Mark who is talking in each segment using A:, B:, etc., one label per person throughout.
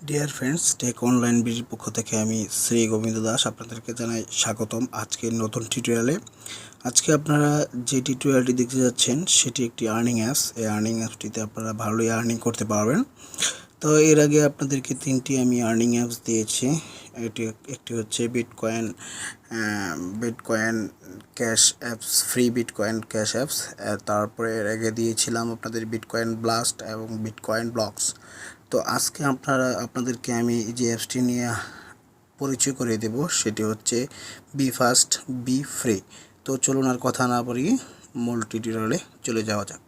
A: Dear friends, take online বিডির পক্ষ থেকে আমি শ্রী গোবিন্দ দাস আপনাদেরকে জানাই স্বাগতম আজকের নতুন টিউটোরিয়ালে। আজকে আপনারা যে টিউটোরিয়ালটি দেখতে যাচ্ছেন সেটি একটি আর্নিং অ্যাপস। এই আর্নিং অ্যাপসটিতে আপনারা ভালোই আর্নিং করতে পারবেন। তো এর আগে আপনাদেরকে তিনটি আমি আর্নিং অ্যাপস দিয়েছি। একটি হচ্ছে bitcoin cash apps, free bitcoin cash apps. তারপরে এর আগে দিয়েছিলাম আপনাদের বিটকয়েন ব্লাস্ট এবং বিটকয়েন ব্লকস। তো আজকে আপনাদেরকে আমি যে অ্যাপসটি নিয়ে পরিচয় করিয়ে দেব সেটি হচ্ছে BFast Bfree। তো চলুন আর কথা না বাড়িয়ে মূল টিউটোরিয়ালে চলে যাওয়া যাক।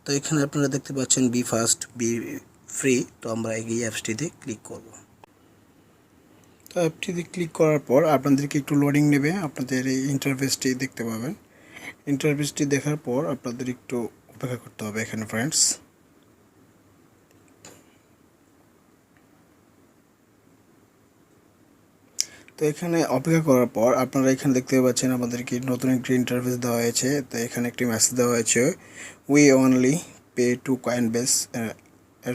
A: তো এখানে আপনারা দেখতে পাচ্ছেন BFast Bfree। তো আমরা এই অ্যাপসটিতে ক্লিক করব। তো অ্যাপটিতে ক্লিক করার পর আপনাদেরকে একটু লোডিং নেবে। আপনাদের এই ইন্টারফেসটি দেখতে পাবেন। ইন্টারফেসটি দেখার পর আপনাদের একটু অপেক্ষা করতে হবে এখানে ফ্রেন্ডস। তো এখানে অপেক্ষা করার পর আপনারা এখানে দেখতে পাচ্ছেন আমাদেরকে নতুন একটি ইন্টারফেস দেওয়া হয়েছে। তো এখানে একটি মেসেজ দেওয়া হয়েছে, we only pay to Coinbase,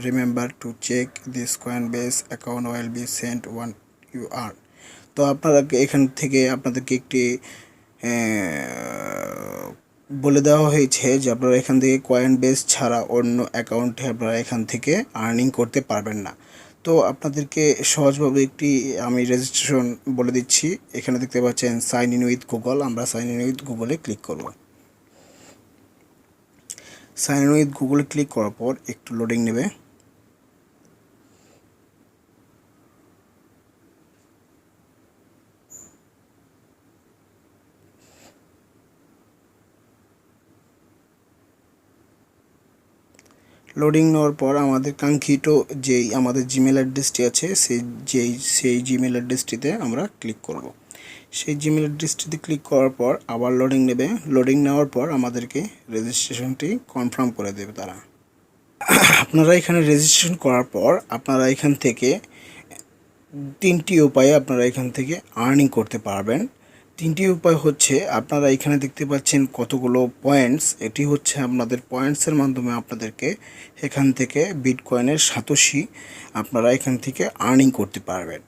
A: remember to check this Coinbase account will be sent one you are. তো আপনারা এখান থেকে আপনাদেরকে একটি বলে দেওয়া হয়েছে যে আপনারা এখান থেকে Coinbase ছাড়া অন্য অ্যাকাউন্টে আপনারা এখান থেকে আর্নিং করতে পারবেন না। তো আপনাদেরকে সহজভাবে একটি আমি রেজিস্ট্রেশন বলে দিচ্ছি। এখানে দেখতে পাচ্ছেন সাইন ইন উইথ গুগল। আমরা সাইন ইন উইথ গুগলে ক্লিক করব। সাইন ইন উইথ গুগলে ক্লিক করার পর একটু লোডিং নেবে। লোডিং নেওয়ার পর আমাদের কাঙ্ক্ষিত যেই আমাদের জিমেল অ্যাড্রেসটি আছে সেই জিমেল অ্যাড্রেসটিতে আমরা ক্লিক করব। সেই জিমেল অ্যাড্রেসটিতে ক্লিক করার পর আবার লোডিং নেবে। লোডিং নেওয়ার পর আমাদেরকে রেজিস্ট্রেশনটি কনফার্ম করে দেবে তারা। আপনারা এখানে রেজিস্ট্রেশন করার পর আপনারা এখান থেকে তিনটি উপায়ে আপনারা এখান থেকে আর্নিং করতে পারবেন। তিনটি উপায় হচ্ছে, আপনারা এখানে দেখতে পাচ্ছেন কতগুলো পয়েন্টস। এটি হচ্ছে আপনাদের পয়েন্টসের মাধ্যমে আপনাদেরকে এখান থেকে বিটকয়েনের সাতোশি আপনারা এখান থেকে আর্নিং করতে পারবেন।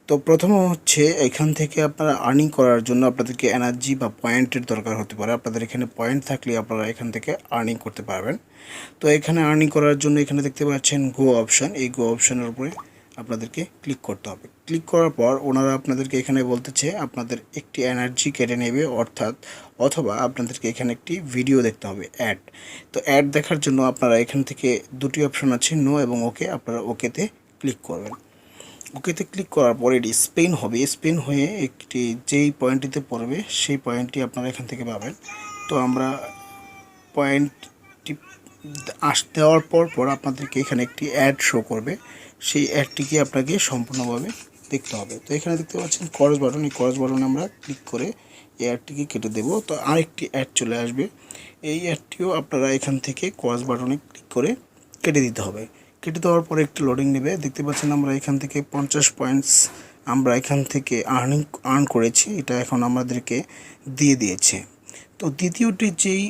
A: তো প্রথম হচ্ছে এখান থেকে আপনারা আর্নিং করার জন্য আপনাদেরকে এনার্জি বা পয়েন্টের দরকার হতে পারে। আপনাদের এখানে পয়েন্ট থাকলে আপনারা এখান থেকে আর্নিং করতে পারবেন। তো এখানে আর্নিং করার জন্য এখানে দেখতে পাচ্ছেন গো অপশান। এই গো অপশানের উপরে আপনাদেরকে ক্লিক করতে হবে। ক্লিক করার পর ওনারা আপনাদেরকে এখানে বলতেছে আপনাদের একটি এনার্জি কেটে নেবে, অথবা আপনাদেরকে এখানে একটি ভিডিও দেখতে হবে, অ্যাড। তো অ্যাড দেখার জন্য আপনারা এখান থেকে দুটি অপশন আছে, নো এবং ওকে। আপনারা ওকেতে ক্লিক করবেন। ওকেতে ক্লিক করার পর এটি স্পিন হবে। স্পিন হয়ে একটি যেই পয়েন্টটিতে পড়বে সেই পয়েন্টটি আপনারা এখান থেকে পাবেন। তো আমরা পয়েন্টটি দেওয়ার পর আপনাদেরকে এখানে একটি অ্যাড শো করবে। সেই অ্যাডটিকে আপনাকে সম্পূর্ণভাবে দেখতে হবে। তো এখানে দেখতে পাচ্ছেন ক্রস বাটন। এই ক্রস বাটনে আমরা ক্লিক করে এই অ্যাডটিকে কেটে দেব। তো আরেকটি অ্যাড চলে আসবে। এই অ্যাডটিও আপনারা এখান থেকে ক্রস বাটনে ক্লিক করে কেটে দিতে হবে। কেটে দেওয়ার পরে একটি লোডিং নেবে। দেখতে পাচ্ছেন আমরা এখান থেকে 50 পয়েন্টস আমরা এখান থেকে আর্ন করেছি। এটা এখন আমাদেরকে দিয়ে দিয়েছে। তো দ্বিতীয়টি যেই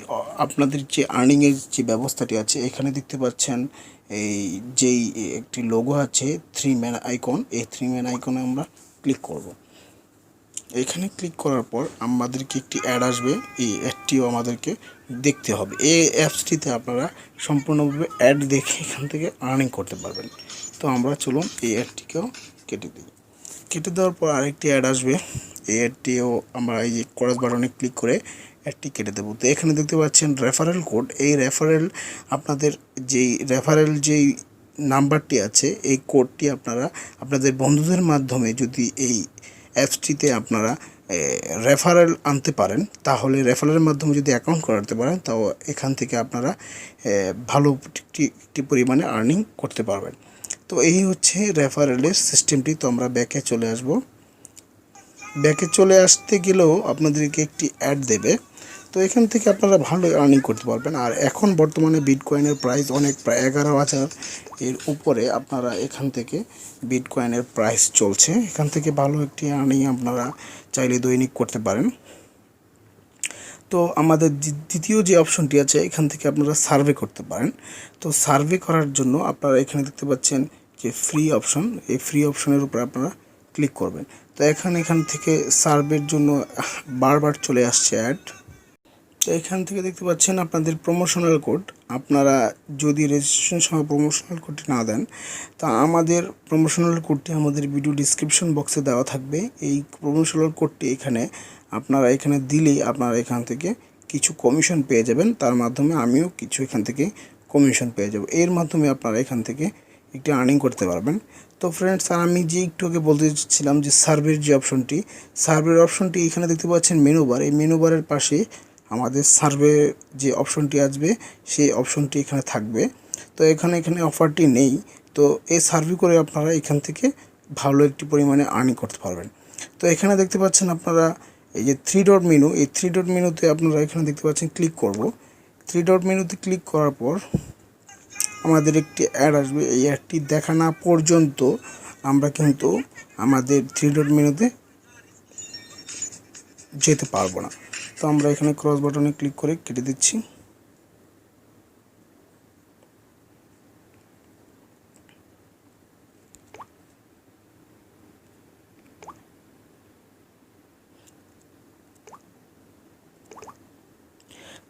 A: আপনাদের যে আর্নিংয়ের যে ব্যবস্থাটি আছে, এখানে দেখতে পাচ্ছেন এই যেই একটি লোগো আছে, থ্রি ম্যান আইকন। এই থ্রি ম্যান আইকনে আমরা ক্লিক করব। এখানে ক্লিক করার পর আমাদেরকে একটি অ্যাড আসবে। এই অ্যাডটিও আমাদেরকে দেখতে হবে। এই অ্যাপসটিতে আপনারা সম্পূর্ণভাবে অ্যাড দেখে এখান থেকে আর্নিং করতে পারবেন। তো আমরা চলুন এই অ্যাডটিকেও কেটে দিই। কেটে দেওয়ার পর আরেকটি অ্যাড আসবে। এই অ্যাডটিও আমরা এই যে ক্রস বাটনে ক্লিক করে অ্যাডটি কেটে দেবো। তো এখানে দেখতে পাচ্ছেন রেফারেল কোড। এই আপনাদের যেই নাম্বারটি আছে, এই কোডটি আপনারা আপনাদের বন্ধুদের মাধ্যমে যদি এই অ্যাপসটিতে আপনারা রেফারেল আনতে পারেন, তাহলে রেফারেলের মাধ্যমে যদি অ্যাকাউন্ট করাতে পারেন, তাও এখান থেকে আপনারা ভালো একটি পরিমাণে আর্নিং করতে পারবেন। তো এই হচ্ছে রেফারেলের সিস্টেমটি। তো আমরা ব্যাকে চলে আসব। ব্যাকে চলে আসতে গেলেও আপনাদেরকে একটি অ্যাড দেবে। তো এখান থেকে আপনারা ভালো আর্নিং করতে পারবেন। আর এখন বর্তমানে বিটকয়েনের প্রাইস অনেক, প্রায় 11,000 এর উপরে আপনারা এখান থেকে বিটকয়েনের প্রাইস চলছে। এখান থেকে ভালো একটি আর্নিং আপনারা চাইলে দৈনিক করতে পারেন। তো আমাদের দ্বিতীয় যে অপশনটি আছে, এখান থেকে আপনারা সার্ভে করতে পারেন। তো সার্ভে করার জন্য আপনারা এখানে দেখতে পাচ্ছেন যে ফ্রি অপশন, এই ফ্রি অপশনের উপর আপনারা ক্লিক করবেন। তো এখান থেকে সার্ভের জন্য বারবার চলে আসছে অ্যাড। তো এখান থেকে দেখতে পাচ্ছেন আপনাদের প্রমোশনাল কোড। আপনারা যদি রেজিস্ট্রেশন সময় প্রমোশনাল কোডটি না দেন, তা আমাদের প্রমোশনাল কোডটি আমাদের ভিডিও ডিসক্রিপশন বক্সে দেওয়া থাকবে। এই প্রমোশনাল কোডটি আপনারা এখানে দিলেই আপনারা এখান থেকে কিছু কমিশন পেয়ে যাবেন। তার মাধ্যমে আমিও কিছু এখান থেকে কমিশন পেয়ে যাব। এর মাধ্যমে আপনারা এখান থেকে একটি আর্নিং করতে পারবেন। তো ফ্রেন্ডস, আর আমি যে একটু আগে বলতে চাচ্ছিলাম যে সার্ভের যে সার্ভের অপশনটি এখানে দেখতে পাচ্ছেন মেনু বার। এই মেনু বারের পাশে আমাদের সার্ভে যে অপশনটি আসবে সেই অপশনটি এখানে থাকবে। তো এখানে অফারটি নেই। তো এই সার্ভে করে আপনারা এখান থেকে ভালো একটি পরিমাণে আর্নিং করতে পারবেন। তো এখানে দেখতে পাচ্ছেন আপনারা এই যে 3 ডট মেনু, এই 3 ডট মেনুতে আপনারা এখানে দেখতে পাচ্ছেন ক্লিক করব। 3 ডট মেনুতে ক্লিক করার পর আমাদের একটি অ্যাড আসবে। এই অ্যাডটি দেখা না পর্যন্ত আমরা কিন্তু আমাদের 3 ডট মেনুতে যেতে পারবো না। তো আমরা এখানে ক্রস বাটনে ক্লিক করে কেটে দিচ্ছি।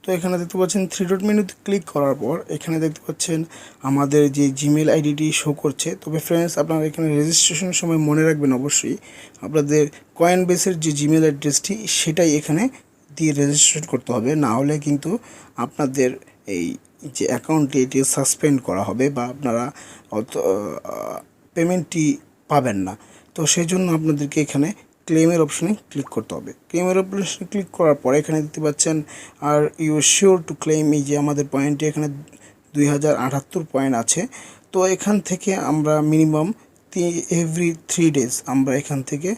A: তো এখানে দেখতে পাচ্ছেন 3 ডট মেনুতে ক্লিক করার পর এখানে দেখতে পাচ্ছেন আমাদের যে জিমেল আইডিটি শো করছে। তবে ফ্রেন্ডস, আপনারা এখানে রেজিস্ট্রেশনের সময় মনে রাখবেন অবশ্যই আপনাদের কয়েনবেসের যে জিমেল অ্যাড্রেসটি সেটাই এখানে দিয়ে রেজিস্ট্রেশন করতে হবে। না হলে কিন্তু আপনাদের এই যে অ্যাকাউন্টটি এটি সাসপেন্ড করা হবে বা আপনারা পেমেন্টটি পাবেন না। তো সেই জন্য আপনাদেরকে এখানে ক্লেমের অপশনে ক্লিক করতে হবে। ক্লেমের অপশনে ক্লিক করার পর এখানে দেখতে পাচ্ছেন are you sure to claim, এই যে আমাদের পয়েন্টটি এখানে 2078 পয়েন্ট আছে। তো এখান থেকে আমরা মিনিমাম এভরি 3 ডেজ আমরা এখান থেকে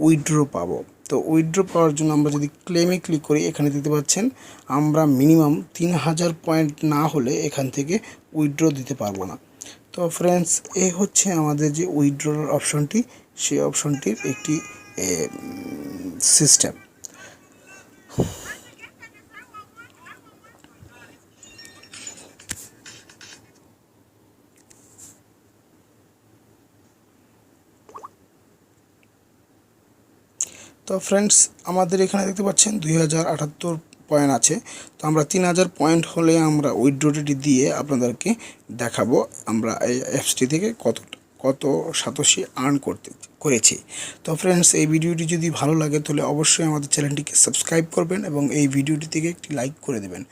A: উইথড্র পাবো। তো উইথড্র পাওয়ার জন্য আমরা যদি ক্লেমে ক্লিক করি এখানে দেখতে পাচ্ছেন আমরা মিনিমাম 3000 পয়েন্ট না হলে এখান থেকে উইথড্র দিতে পারবো না। তো ফ্রেন্ডস, এই হচ্ছে আমাদের যে উইথড্রর অপশনটি, সেই অপশনটির একটি সিস্টেম। তো ফ্রেন্ডস, আমাদের এখানে দেখতে পাচ্ছেন 2078 পয়েন্ট আছে। তো আমরা 3000 পয়েন্ট হলে আমরা উইথড্রটি দিয়ে আপনাদেরকে দেখাবো আমরা এই অ্যাপসটি থেকে কত সাতোশি আর্ন করেছি। তো ফ্রেন্ডস, এই ভিডিওটি যদি ভালো লাগে তাহলে অবশ্যই আমাদের চ্যানেলটিকে সাবস্ক্রাইব করবেন এবং এই ভিডিওটি থেকে একটি লাইক করে দেবেন।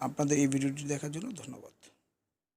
A: আপনাদের এই ভিডিওটি দেখার জন্য ধন্যবাদ।